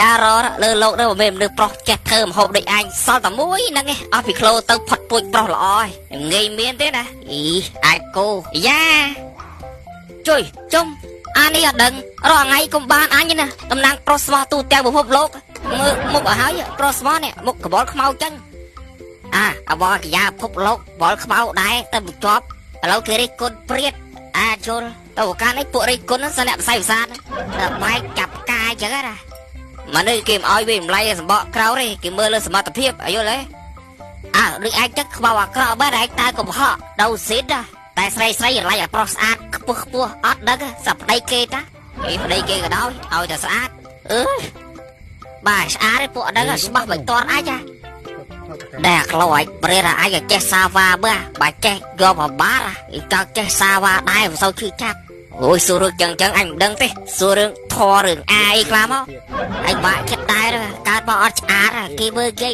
យ៉ារលើលោកទៅមិននៅប្រុសចេះធ្វើមហូបដូចអញសល់តែមួយហ្នឹងឯងអស់ពីក្លោទៅផុតពួយប្រុសល្អហើយងាយមានទេណាអីអាចគោយ៉ាជួយជុំអានេះអត់ដឹងរាល់ថ្ងៃកុំបានអញណាតំណាងប្រុសស្មោះទូទាំងពិភពលោកមើលមុខឲ្យហើយប្រុសស្មោះនេះមុខកបល់ខ្មៅចឹងអបកយ៉ាភពលោកបល់ខ្មៅដែរទៅបញ្ចប់ឥឡូវគេរិះគន់ព្រាតជុលទៅការនេះពួករិះគន់ហ្នឹងសិនអ្នកផ្សាយផ្សាតដល់បែកចាប់កាយចឹងណាមនុស្សគេមិនអោយវាម្លៃសម្បកក្រោទេគេមើលលើសមត្ថភាពអយល់ទេដូចឯងចឹងខ្វៅអាក្រក់បែរឯងតើកំហកដូវស៊ីតតែស្រីរឡៃឲ្យប្រុសស្អាតខ្ពស់អត់ដឹងសប្តីគេតាប្តីគេក៏ដោយឲ្យតែស្អាតបាទស្អាតទេពួកហ្នឹងច្បាស់មិនតន់អាចតែក្លោឲ្យព្រាតអាចចេះសាវ៉ាមើលបើចេះយកបបាចង់ចេះសាវ៉ាដែរមិនសូវឈឺចាប់អូយសួររឿងចឹងអញមិនដឹងទេសួររឿងធររឿងអាយខ្លះមកអញបាក់ចិត្តដែរកើតមកអត់ឆ្អាតគេមើលគេ